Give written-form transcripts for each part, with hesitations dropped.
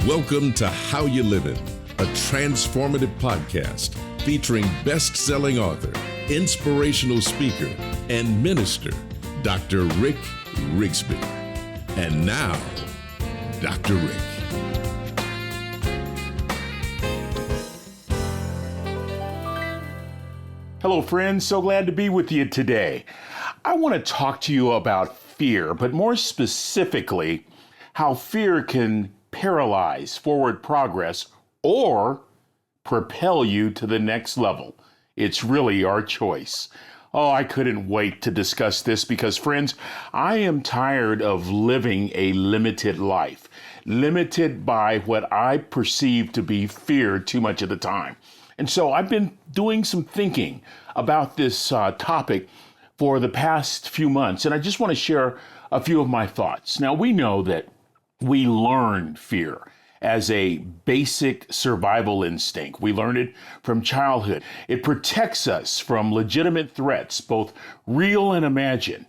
Welcome to How You Living, a transformative podcast featuring best-selling author, inspirational speaker, and minister, Dr. Rick Rigsby. And now, Dr. Rick. Hello, friends. So glad to be with you today. I want to talk to you about fear, but more specifically, how fear can paralyze forward progress or propel you to the next level. It's really our choice. Oh, I couldn't wait to discuss this because, friends, I am tired of living a limited life, limited by what I perceive to be fear too much of the time. And so I've been doing some thinking about this topic for the past few months, and I just want to share a few of my thoughts. Now, we know that we learn fear as a basic survival instinct. We learn it from childhood. It protects us from legitimate threats, both real and imagined.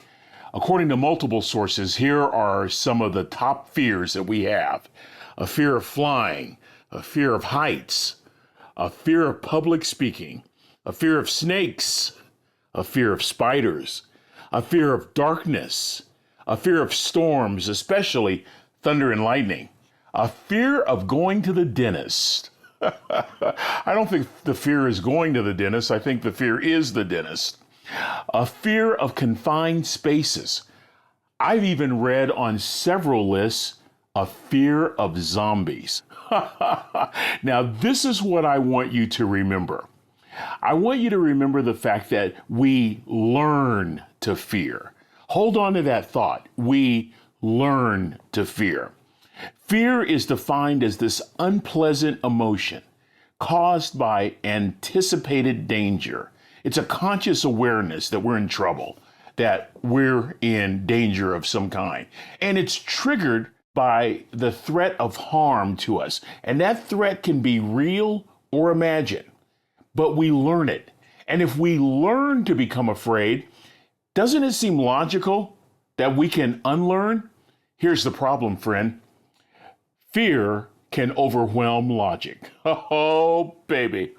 According to multiple sources, here are some of the top fears that we have. A fear of flying, a fear of heights, a fear of public speaking, a fear of snakes, a fear of spiders, a fear of darkness, a fear of storms, especially thunder and lightning, a fear of going to the dentist. I don't think the fear is going to the dentist. I think the fear is the dentist. A fear of confined spaces. I've even read on several lists a fear of zombies. Now, this is what I want you to remember. I want you to remember the fact that we learn to fear. Hold on to that thought. We learn to fear. Fear is defined as this unpleasant emotion caused by anticipated danger. It's a conscious awareness that we're in trouble, that we're in danger of some kind. And it's triggered by the threat of harm to us. And that threat can be real or imagined, but we learn it. And if we learn to become afraid, doesn't it seem logical that we can unlearn? Here's the problem, friend. Fear can overwhelm logic. Oh, baby.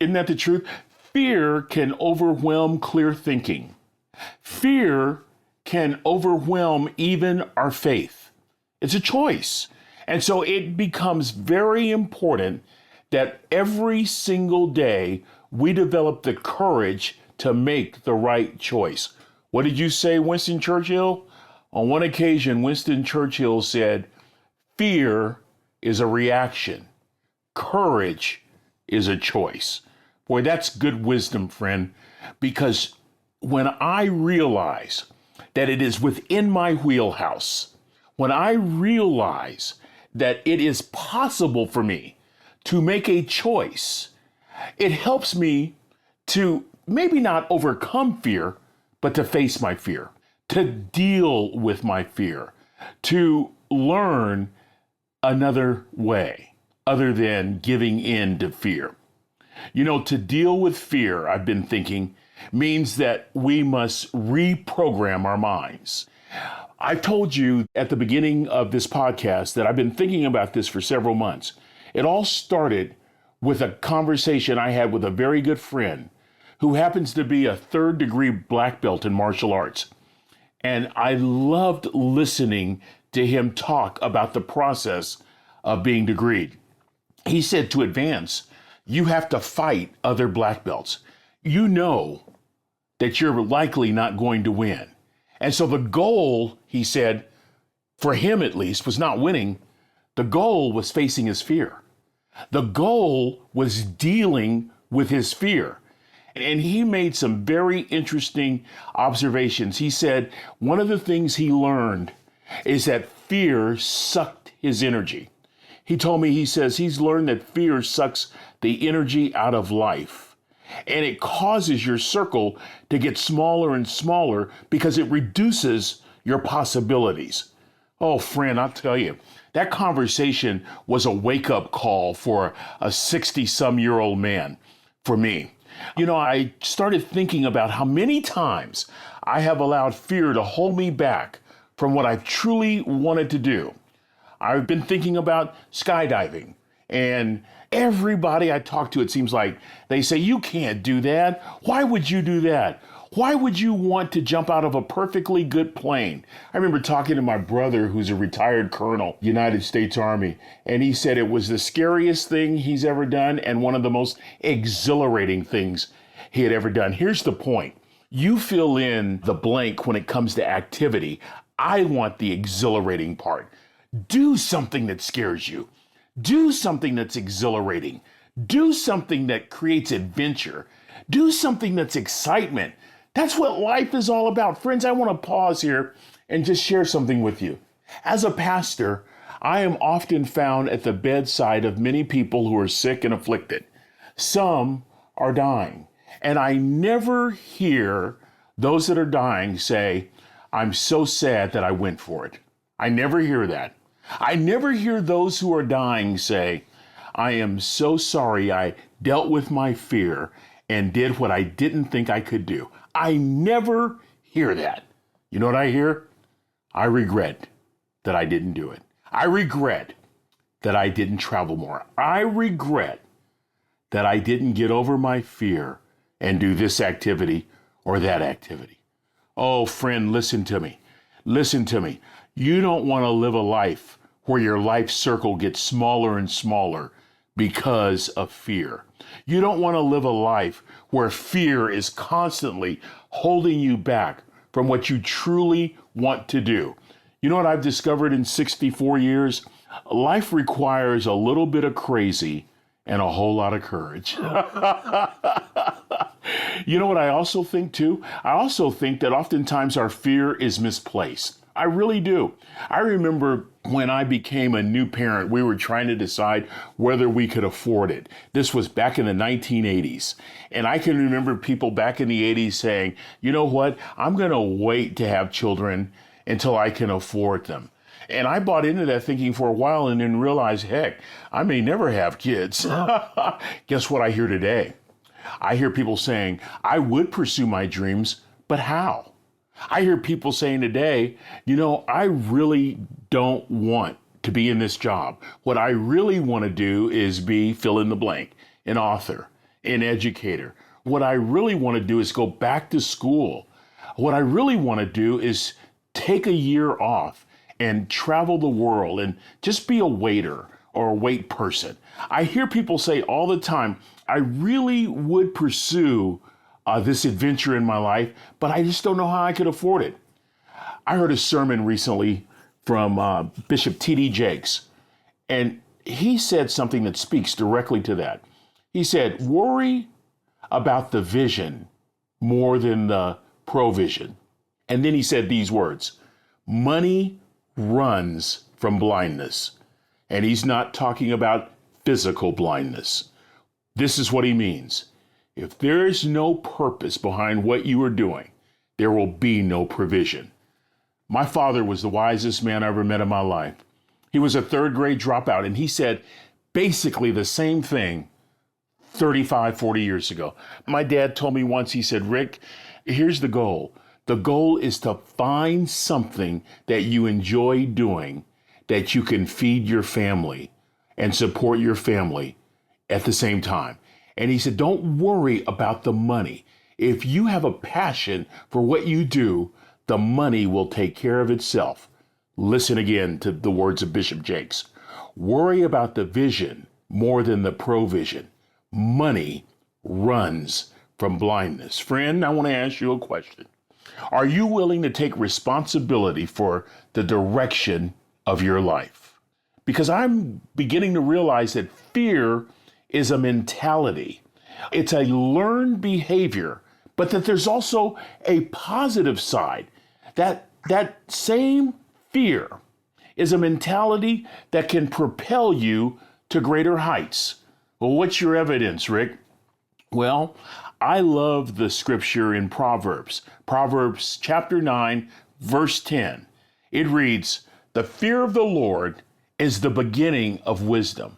Isn't that the truth? Fear can overwhelm clear thinking. Fear can overwhelm even our faith. It's a choice. And so it becomes very important that every single day we develop the courage to make the right choice. What did you say, Winston Churchill? On one occasion, Winston Churchill said, "Fear is a reaction. Courage is a choice." Boy, that's good wisdom, friend, because when I realize that it is within my wheelhouse, when I realize that it is possible for me to make a choice, it helps me to maybe not overcome fear, but to face my fear, to deal with my fear, to learn another way other than giving in to fear. You know, to deal with fear, I've been thinking, means that we must reprogram our minds. I told you at the beginning of this podcast that I've been thinking about this for several months. It all started with a conversation I had with a very good friend who happens to be a third-degree black belt in martial arts. And I loved listening to him talk about the process of being degreed. He said to advance, you have to fight other black belts. You know that you're likely not going to win. And so the goal, he said, for him at least, was not winning. The goal was facing his fear. The goal was dealing with his fear. And he made some very interesting observations. He said one of the things he learned is that fear sucked his energy. He told me, he says, he's learned that fear sucks the energy out of life. And it causes your circle to get smaller and smaller because it reduces your possibilities. Oh, friend, I'll tell you, that conversation was a wake-up call for a 60-some-year-old man for me. You know, I started thinking about how many times I have allowed fear to hold me back from what I truly wanted to do. I've been thinking about skydiving. And everybody I talk to, it seems like they say, you can't do that. Why would you do that? Why would you want to jump out of a perfectly good plane? I remember talking to my brother, who's a retired colonel, United States Army, and he said it was the scariest thing he's ever done and one of the most exhilarating things he had ever done. Here's the point. You fill in the blank when it comes to activity. I want the exhilarating part. Do something that scares you. Do something that's exhilarating. Do something that creates adventure. Do something that's excitement. That's what life is all about. Friends, I want to pause here and just share something with you. As a pastor, I am often found at the bedside of many people who are sick and afflicted. Some are dying. And I never hear those that are dying say, I'm so sad that I went for it. I never hear that. I never hear those who are dying say, I am so sorry I dealt with my fear and did what I didn't think I could do. I never hear that. You know what I hear? I regret that I didn't do it. I regret that I didn't travel more. I regret that I didn't get over my fear and do this activity or that activity. Oh, friend, listen to me. Listen to me. You don't want to live a life where your life circle gets smaller and smaller because of fear. You don't want to live a life where fear is constantly holding you back from what you truly want to do. You know what I've discovered in 64 years? Life requires a little bit of crazy and a whole lot of courage. You know what I also think too? I also think that oftentimes our fear is misplaced. I really do. I remember when I became a new parent, we were trying to decide whether we could afford it. This was back in the 1980s. And I can remember people back in the 80s saying, you know what? I'm going to wait to have children until I can afford them. And I bought into that thinking for a while and then realized, heck, I may never have kids. Guess what I hear today? I hear people saying, I would pursue my dreams, but how? I hear people saying today, you know, I really don't want to be in this job. What I really want to do is be fill in the blank, an author, an educator. What I really want to do is go back to school. What I really want to do is take a year off and travel the world and just be a waiter or a wait person. I hear people say all the time, I really would pursue this adventure in my life, but I just don't know how I could afford it. I heard a sermon recently from Bishop T.D. Jakes, and he said something that speaks directly to that. He said, worry about the vision more than the provision. And then he said these words, money runs from blindness. And he's not talking about physical blindness. This is what he means. If there is no purpose behind what you are doing, there will be no provision. My father was the wisest man I ever met in my life. He was a third grade dropout, and he said basically the same thing 35, 40 years ago. My dad told me once, he said, Rick, here's the goal. The goal is to find something that you enjoy doing that you can feed your family and support your family at the same time. And he said, don't worry about the money. If you have a passion for what you do, the money will take care of itself. Listen again to the words of Bishop Jakes. Worry about the vision more than the provision. Money runs from blindness. Friend, I want to ask you a question. Are you willing to take responsibility for the direction of your life? Because I'm beginning to realize that fear is a mentality. It's a learned behavior, but that there's also a positive side. That same fear is a mentality that can propel you to greater heights. Well, what's your evidence, Rick? Well, I love the scripture in Proverbs chapter 9, verse 10. It reads, the fear of the Lord is the beginning of wisdom.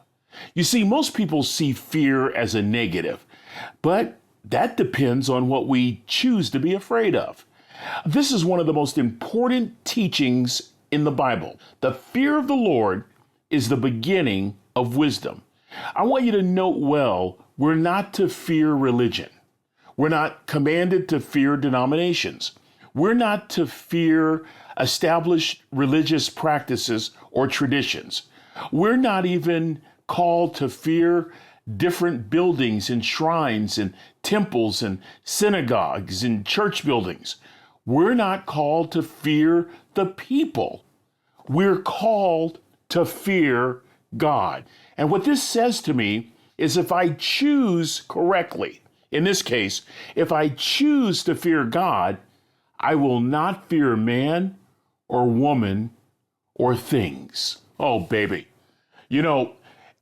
You see, most people see fear as a negative, but that depends on what we choose to be afraid of. This is one of the most important teachings in the Bible. The fear of the Lord is the beginning of wisdom. I want you to note well, we're not to fear religion. We're not commanded to fear denominations. We're not to fear established religious practices or traditions. We're not even called to fear different buildings and shrines and temples and synagogues and church buildings. We're not called to fear the people. We're called to fear God. And what this says to me is if I choose correctly, in this case, if I choose to fear God, I will not fear man or woman or things. Oh, baby. You know,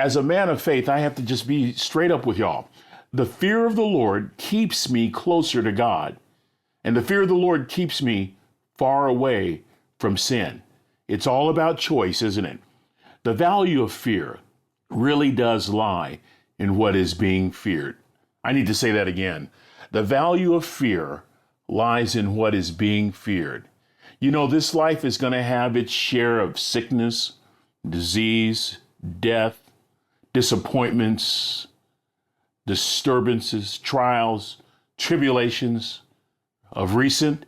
as a man of faith, I have to just be straight up with y'all. The fear of the Lord keeps me closer to God, and the fear of the Lord keeps me far away from sin. It's all about choice, isn't it? The value of fear really does lie in what is being feared. I need to say that again. The value of fear lies in what is being feared. You know, this life is going to have its share of sickness, disease, death, disappointments, disturbances, trials, tribulations of recent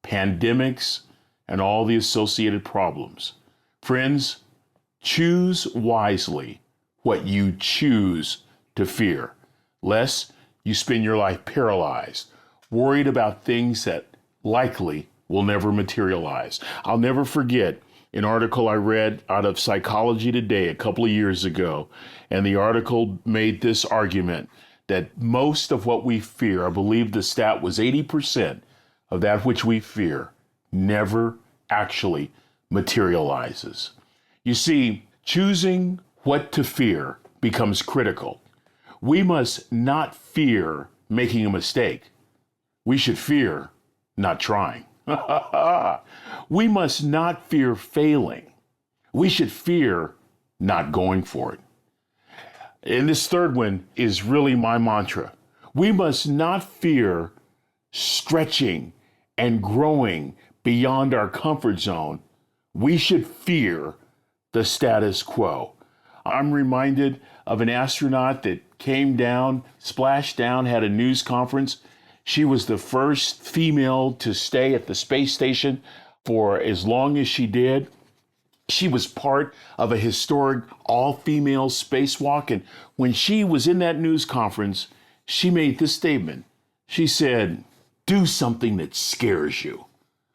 pandemics, and all the associated problems. Friends, choose wisely what you choose to fear, lest you spend your life paralyzed, worried about things that likely will never materialize. I'll never forget an article I read out of Psychology Today a couple of years ago, and the article made this argument that most of what we fear, I believe the stat was 80% of that which we fear, never actually materializes. You see, choosing what to fear becomes critical. We must not fear making a mistake. We should fear not trying. We must not fear failing. We should fear not going for it. And this third one is really my mantra. We must not fear stretching and growing beyond our comfort zone. We should fear the status quo. I'm reminded of an astronaut that came down, splashed down, had a news conference. She was the first female to stay at the space station for as long as she did. She was part of a historic all-female spacewalk. And when she was in that news conference, she made this statement. She said, "Do something that scares you."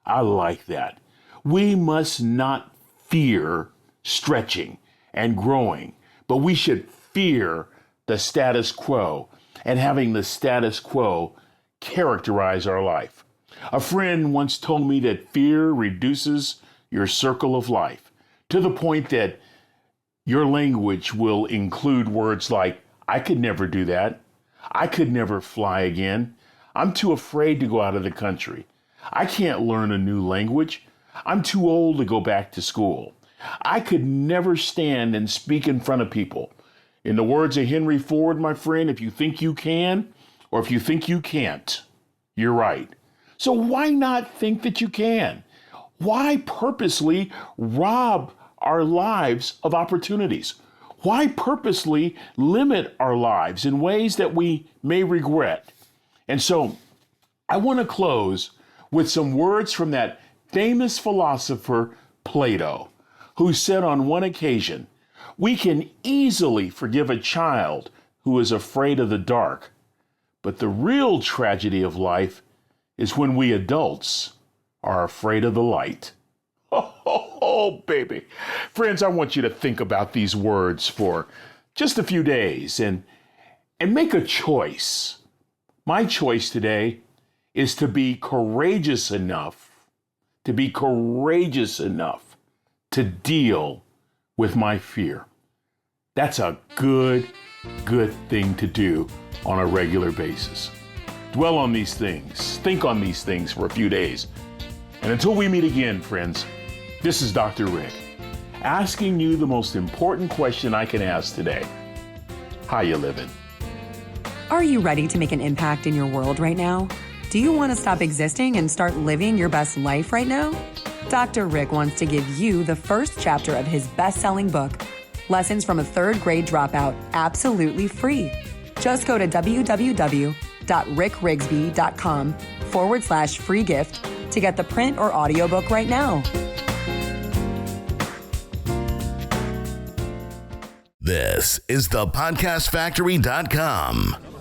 I like that. We must not fear stretching and growing, but we should fear the status quo and having the status quo characterize our life. A friend once told me that fear reduces your circle of life to the point that your language will include words like, "I could never do that. I could never fly again. I'm too afraid to go out of the country. I can't learn a new language. I'm too old to go back to school. I could never stand and speak in front of people." In the words of Henry Ford, my friend, if you think you can, or if you think you can't, you're right. So why not think that you can? Why purposely rob our lives of opportunities? Why purposely limit our lives in ways that we may regret? And so I want to close with some words from that famous philosopher Plato, who said on one occasion, "We can easily forgive a child who is afraid of the dark, but the real tragedy of life is when we adults are afraid of the light." Oh, baby. Friends, I want you to think about these words for just a few days and make a choice. My choice today is to be courageous enough to deal with my fear. That's a good thing to do on a regular basis. Dwell on these things. Think on these things for a few days. And until we meet again, friends, this is Dr. Rick, asking you the most important question I can ask today. How you living? Are you ready to make an impact in your world right now? Do you want to stop existing and start living your best life right now? Dr. Rick wants to give you the first chapter of his best-selling book, Lessons from a third grade dropout, absolutely free. Just go to www.rickrigsby.com/free gift to get the print or audiobook right now. This is thepodcastfactory.com.